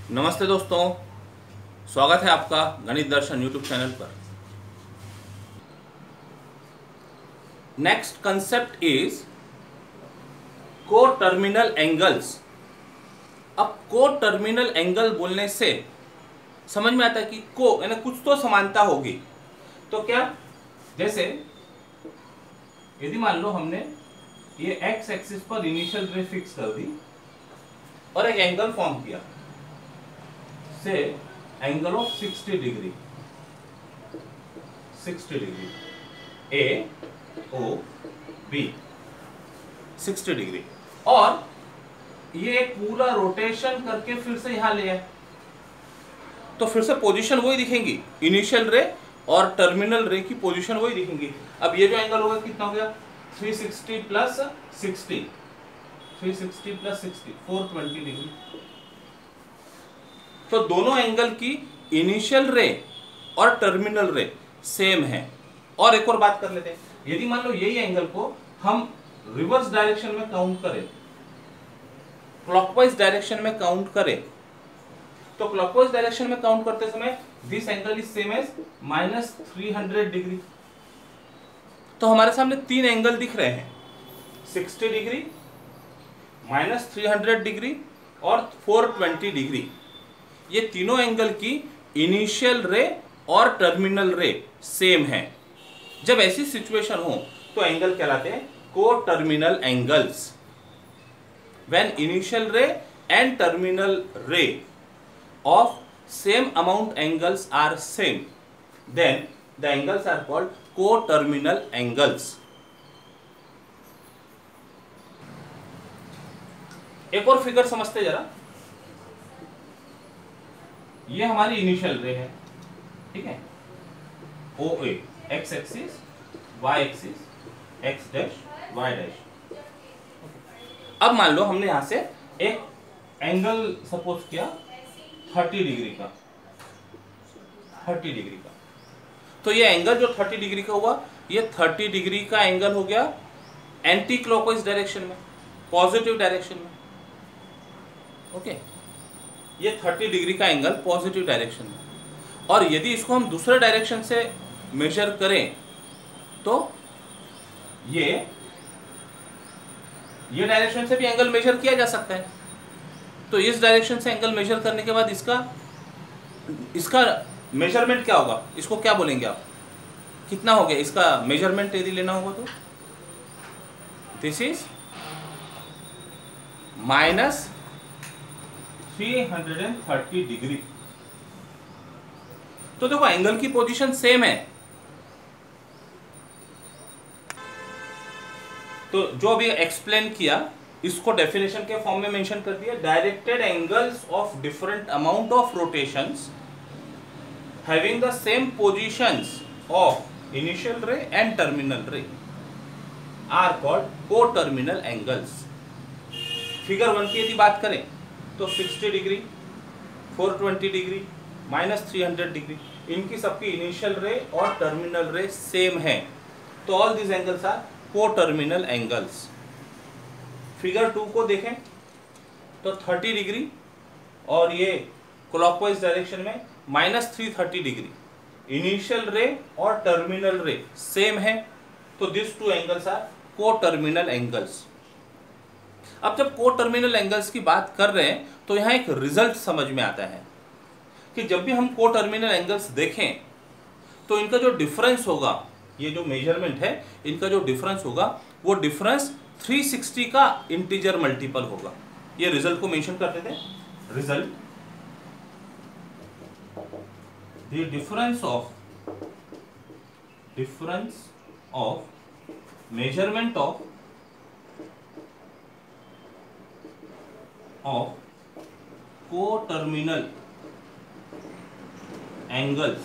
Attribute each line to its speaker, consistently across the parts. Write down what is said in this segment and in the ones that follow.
Speaker 1: नमस्ते दोस्तों, स्वागत है आपका गणित दर्शन यूट्यूब चैनल पर। नेक्स्ट कंसेप्ट इज को टर्मिनल एंगल्स। अब को टर्मिनल एंगल बोलने से समझ में आता है कि को यानी कुछ तो समानता होगी। तो क्या, जैसे यदि मान लो हमने ये एक्स एक्सिस पर इनिशियल रे फिक्स कर दी और एक एंगल फॉर्म किया, से angle of 60 degree, 60 degree A O B 60 degree, और ये पूरा रोटेशन करके फिर से यहां ले आए तो फिर से पोजीशन वही दिखेंगी, इनिशियल रे और टर्मिनल रे की पोजीशन वही दिखेंगी। अब ये जो एंगल होगा कितना हो गया, 360 प्लस 60, 360 प्लस 60 420 डिग्री। तो दोनों एंगल की इनिशियल रे और टर्मिनल रे सेम है। और एक और बात कर लेते हैं, यदि मान लो यही एंगल को हम रिवर्स डायरेक्शन में काउंट करें, क्लॉकवाइज डायरेक्शन में काउंट करें, तो क्लॉकवाइज डायरेक्शन में काउंट करते समय this angle is same as -300 degree. तो हमारे सामने तीन एंगल दिख रहे हैं, 60 डिग्री, -300 डिग्री और 420 डिग्री। ये तीनों एंगल की इनिशियल रे और टर्मिनल रे सेम है। जब ऐसी सिचुएशन हो तो एंगल कहलाते हैं coterminal angles. When initial ray and terminal ray of same amount angles are same, then the angles are called coterminal angles. एक और फिगर समझते जरा। ये हमारी इनिशियल रे है, ठीक है, O A, X axis, Y axis, X dash, Y dash. अब मान लो हमने यहां से एक एंगल सपोज किया 30 डिग्री का, 30 डिग्री का। तो ये एंगल जो 30 डिग्री का हुआ, ये 30 डिग्री का एंगल हो गया एंटी क्लॉकवाइज डायरेक्शन में, पॉजिटिव डायरेक्शन में। ओके, ये 30 डिग्री का एंगल पॉजिटिव डायरेक्शन में। और यदि इसको हम दूसरे डायरेक्शन से मेजर करें तो ये डायरेक्शन से भी एंगल मेजर किया जा सकता है। तो इस डायरेक्शन से एंगल मेजर करने के बाद इसका मेजरमेंट क्या होगा, इसको क्या बोलेंगे आप, कितना हो गया इसका मेजरमेंट यदि लेना होगा तो दिस इज -330 डिग्री। तो देखो एंगल की पोजीशन सेम है। तो जो अभी एक्सप्लेन किया इसको डेफिनेशन के फॉर्म में मेंशन कर दिया, directed angles of different amount of rotations having the same positions of initial ray and terminal ray are called coterminal angles. Figure 1 की यदि बात करें तो 60 डिग्री, 420 डिग्री, -300 डिग्री, इनकी सबकी इनिशियल रे और टर्मिनल रे सेम है। तो ऑल दिस एंगल्स आर को टर्मिनल एंगल्स। फिगर 2 को देखें तो 30 डिग्री और ये क्लॉकवाइज डायरेक्शन में -330 डिग्री, इनिशियल रे और टर्मिनल रे सेम है। तो दिस टू एंगल्स आर को टर्मिनल एंगल्स। अब जब को टर्मिनल एंगल्स की बात कर रहे हैं तो यहां एक रिजल्ट समझ में आता है कि जब भी हम को टर्मिनल एंगल्स देखें तो इनका जो डिफरेंस होगा, ये जो मेजरमेंट है इनका जो डिफरेंस होगा वो डिफरेंस 360 का इंटीजर मल्टीपल होगा। ये रिजल्ट को मेंशन करते थे, result the difference of measurement of co-terminal angles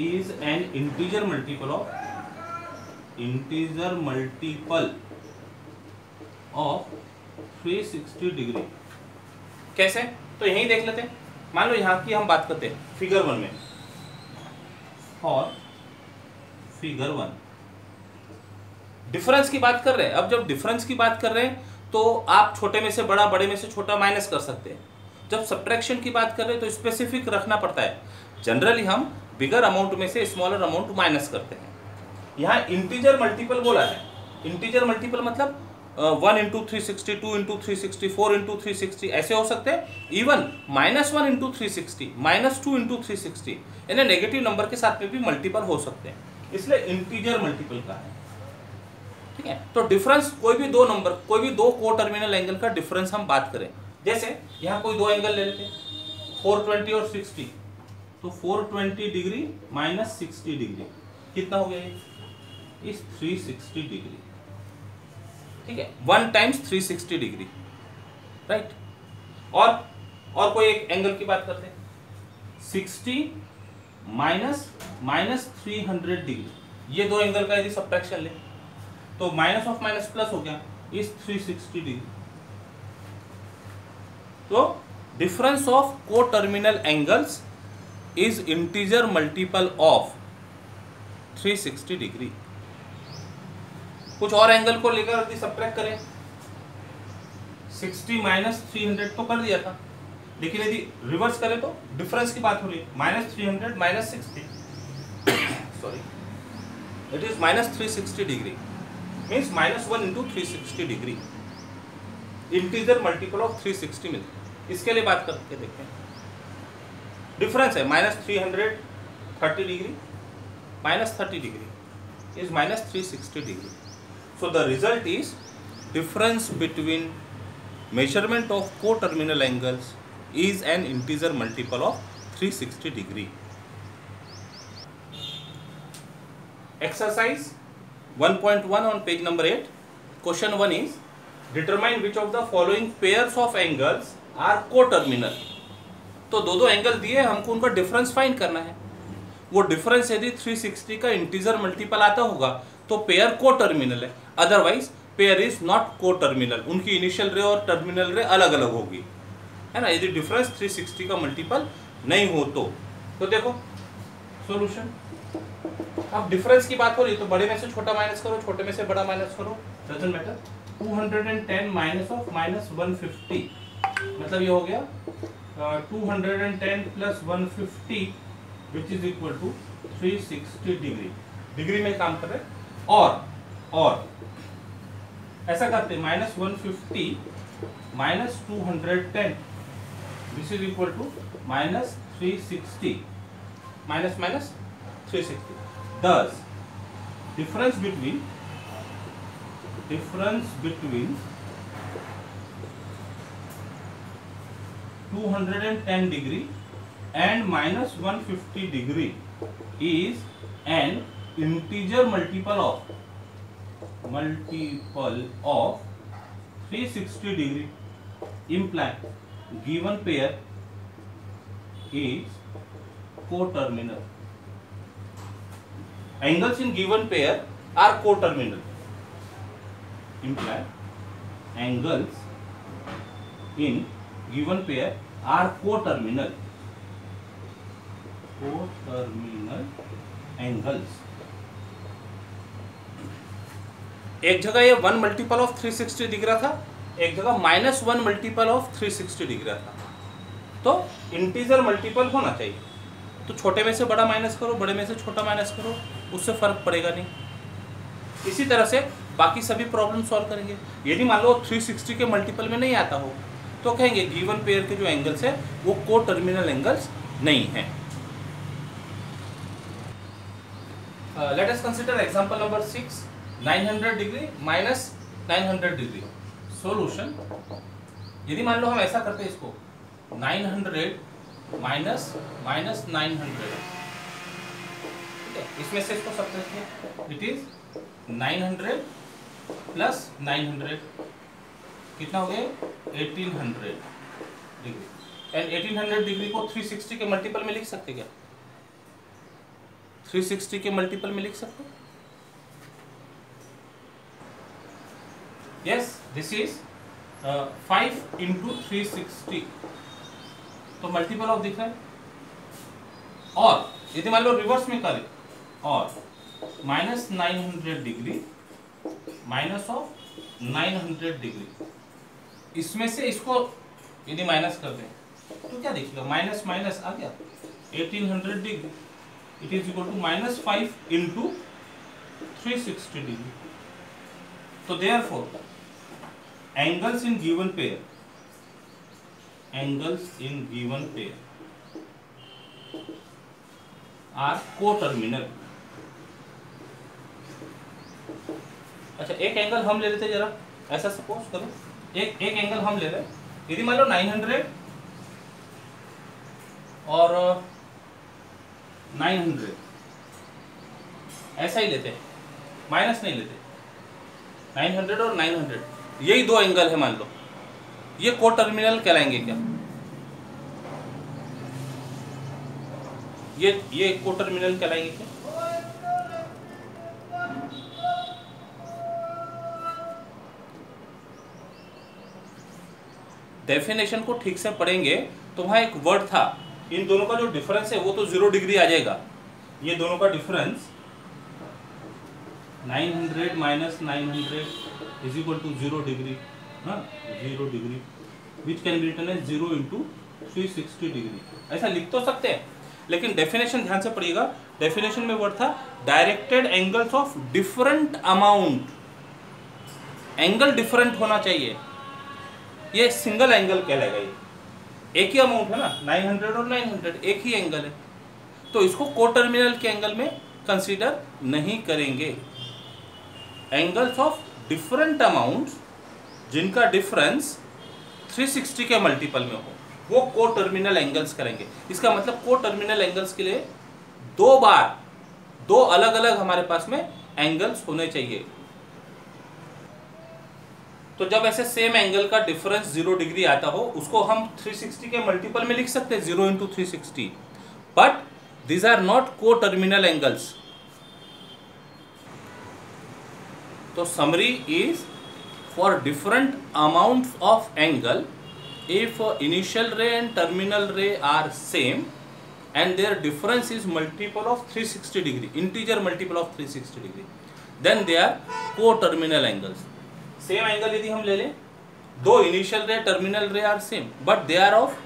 Speaker 1: is an integer multiple of 360 degree. कैसे, तो यही देख लेते हैं। मान लो यहां की हम बात करते हैं फिगर 1 में, और फिगर 1 डिफरेंस की बात कर रहे हैं। अब जब डिफरेंस की बात कर रहे हैं तो आप छोटे में से बड़ा, बड़े में से छोटा माइनस कर सकते हैं। जब सब्ट्रैक्शन की बात कर रहे हैं तो स्पेसिफिक रखना पड़ता है। जनरली हम बिगर अमाउंट में से स्मॉलर अमाउंट माइनस करते हैं। यहाँ इंटीजर मल्टीपल बोला है, इंटीजर मल्टीपल मतलब 1 इंटू 360, 2 इंटू 360, 4 इंटू 360 ऐसे हो सकते हैं। इवन -1 इंटू 360, -2 इंटू 360, यानी नेगेटिव नंबर के साथ में भी मल्टीपल हो सकते हैं, इसलिए इंटीजर मल्टीपल का है। ठीक है, तो डिफरेंस कोई भी दो नंबर, कोई भी दो को टर्मिनल एंगल का डिफरेंस हम बात करें, जैसे यहाँ कोई दो एंगल ले लेते हैं 420 और 60, तो 420 डिग्री माइनस 60 डिग्री कितना हो गया, इस 360 डिग्री। ठीक है, 1 टाइम्स 360 डिग्री, राइट। और कोई एक एंगल की बात करते हैं 60 माइनस 300 डिग्री, ये दो एंगल का यदि सब्ट्रैक्शन ले तो माइनस ऑफ माइनस प्लस हो गया इस 360 डिग्री। तो डिफरेंस ऑफ को terminal angles is integer multiple of 360 degree. कुछ और एंगल को लेकर यदि सब्ट्रैक्ट करें 60 माइनस 300 तो कर दिया था, लेकिन यदि रिवर्स करें तो डिफरेंस की बात हो रही है -300 minus 60 sorry it is -360 degree means -1 into 360 degree, integer multiple of 360 मिलता है। इसके लिए बात करके देखते हैं, डिफरेंस है -330 degree -30 degree is -360 degree. So the result is difference between measurement of co-terminal angles is an integer multiple of 360 degree. Exercise 1.1 on page number 8. Question 1 is determine which of the following pairs of angles are co-terminal. तो दो angle दिए, हमको उनका difference find करना है। वो difference यदि 360 का इंटीजर मल्टीपल आता होगा तो पेयर को टर्मिनल है, अदरवाइज पेयर इज नॉट को टर्मिनल, उनकी इनिशियल रे और टर्मिनल रे अलग अलग होगी, है ना, यदि डिफरेंस 360 का मल्टीपल नहीं हो तो देखो सॉल्यूशन। अब डिफरेंस की बात हो रही तो बड़े में से छोटा माइनस करो, छोटे में से बड़ा माइनस करो, डजंट मैटर। 210 माइनस ऑफ -150 मतलब ये हो गया 210 plus 150 which is equal to 360 degree. Degree में काम कर रहे हैं। और ऐसा करते हैं -150 minus 210 this is equal to -360 minus 360। Thus difference between 210 degree and -150 degree is an integer multiple of 360 degree, imply given pair is coterminal. Angles in given pair are coterminal. Imply angles in given pair are coterminal. Coterminal angles. एक जगह ये 1 multiple of 360 दिख रहा था, एक जगह -1 multiple of 360 दिख रहा था, तो इंटीजर मल्टीपल होना चाहिए। तो छोटे में से बड़ा माइनस करो, बड़े में से छोटा माइनस करो, उससे फर्क पड़ेगा नहीं। इसी तरह से बाकी सभी प्रॉब्लम सॉल्व करेंगे। यदि मान लो 360 के मल्टीपल में नहीं आता हो तो कहेंगे गिवन पेयर के जो एंगल्स है वो को टर्मिनल एंगल्स नहीं है। Let us consider example number 6, 900 degree minus 900 degree. Solution, यदि मान लो हम ऐसा करते हैं इसको 900 माइनस 900, ठीक है, इसमें से इसको सब्ट्रैक्ट किया, इट इज 900 प्लस 900 कितना हो गया 1800 डिग्री। एंड 1800 डिग्री को 360 के मल्टीपल में लिख सकते क्या? 360 के मल्टीपल में लिख सकते? यस, दिस इज 5 इंटू 360, तो मल्टीपल ऑफ दिख रहा है। और यदि मान लो रिवर्स में करें और -900 डिग्री माइनस ऑफ 900 डिग्री, इसमें से इसको यदि माइनस कर दें तो क्या देखिएगा, माइनस माइनस आ गया 1800 degree, it is equal to -5 into 360 degree. तो therefore angles in given pair, angles in given pair are coterminal. अच्छा, एक एंगल हम ले लेते जरा, ऐसा सपोज करो, एक एंगल हम ले रहे, यदि मान लो 900 और 900, ऐसा ही लेते हैं, माइनस नहीं लेते, 900 और 900 यही दो एंगल है मान लो, ये कोटर्मिनल कहलाएंगे क्या? ये कोटर्मिनल कहलाएंगे क्या? डेफिनेशन को ठीक से पढ़ेंगे तो वहां एक वर्ड था, इन दोनों का जो डिफरेंस है वो तो 0 डिग्री आ जाएगा। ये दोनों का difference 900 minus 900 is equal to 0 degree, हाँ 0 degree, which can be written as 0 into 360 degree. ऐसा लिख तो सकते हैं, लेकिन डेफिनेशन ध्यान से पढ़िएगा। डेफिनेशन में वर्ड था directed angles of different amount, angle different होना चाहिए, ये सिंगल एंगल कहलाएगा। ये एक ही अमाउंट है ना, 900 और 900 एक ही एंगल है, तो इसको कोटर्मिनल के एंगल में कंसीडर नहीं करेंगे। एंगल्स ऑफ डिफरेंट अमाउंट्स जिनका डिफरेंस 360 के मल्टीपल में हो, वो कोटर्मिनल एंगल्स करेंगे। इसका मतलब कोटर्मिनल एंगल्स के लिए दो अलग अलग हमारे पास में एंगल्स होने चाहिए। तो जब ऐसे सेम एंगल का डिफरेंस 0 डिग्री आता हो, उसको हम 360 के मल्टीपल में लिख सकते हैं, 0 into 360, but these are not co-terminal angles. तो summary is for different amounts of angle, if initial ray and terminal ray are same and their difference is multiple of 360 degree, integer multiple of 360 degree, then they are co-terminal angles. Same angle यदि हम ले लें, दो initial ray terminal ray are same but they are of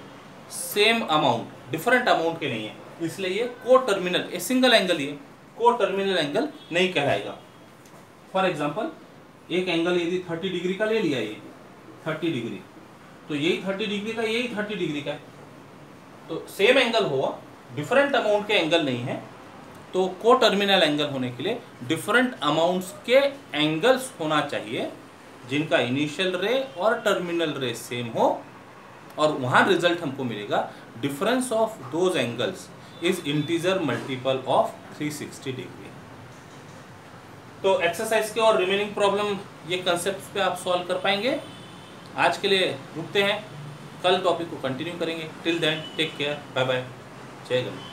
Speaker 1: same amount, different amount के नहीं है, इसलिए ये को टर्मिनल, ए सिंगल एंगल, ये को टर्मिनल एंगल नहीं कहलाएगा। फॉर एग्जांपल एक एंगल यदि 30 डिग्री का ले लिया, ये 30 डिग्री, तो यही 30 डिग्री का, यही 30 डिग्री का है, तो सेम एंगल हुआ, डिफरेंट अमाउंट के एंगल नहीं है, तो को टर्मिनल एंगल होने के लिए डिफरेंट अमाउंट्स के एंगल्स होना चाहिए जिनका इनिशियल रे और टर्मिनल रे सेम हो, और वहां रिजल्ट हमको मिलेगा difference of those angles is integer multiple of 360 degree. तो एक्सरसाइज के और रिमेनिंग प्रॉब्लम ये कंसेप्ट पे आप सॉल्व कर पाएंगे। आज के लिए रुकते हैं, कल टॉपिक को कंटिन्यू करेंगे। Till then take care, bye bye, जय गणेश।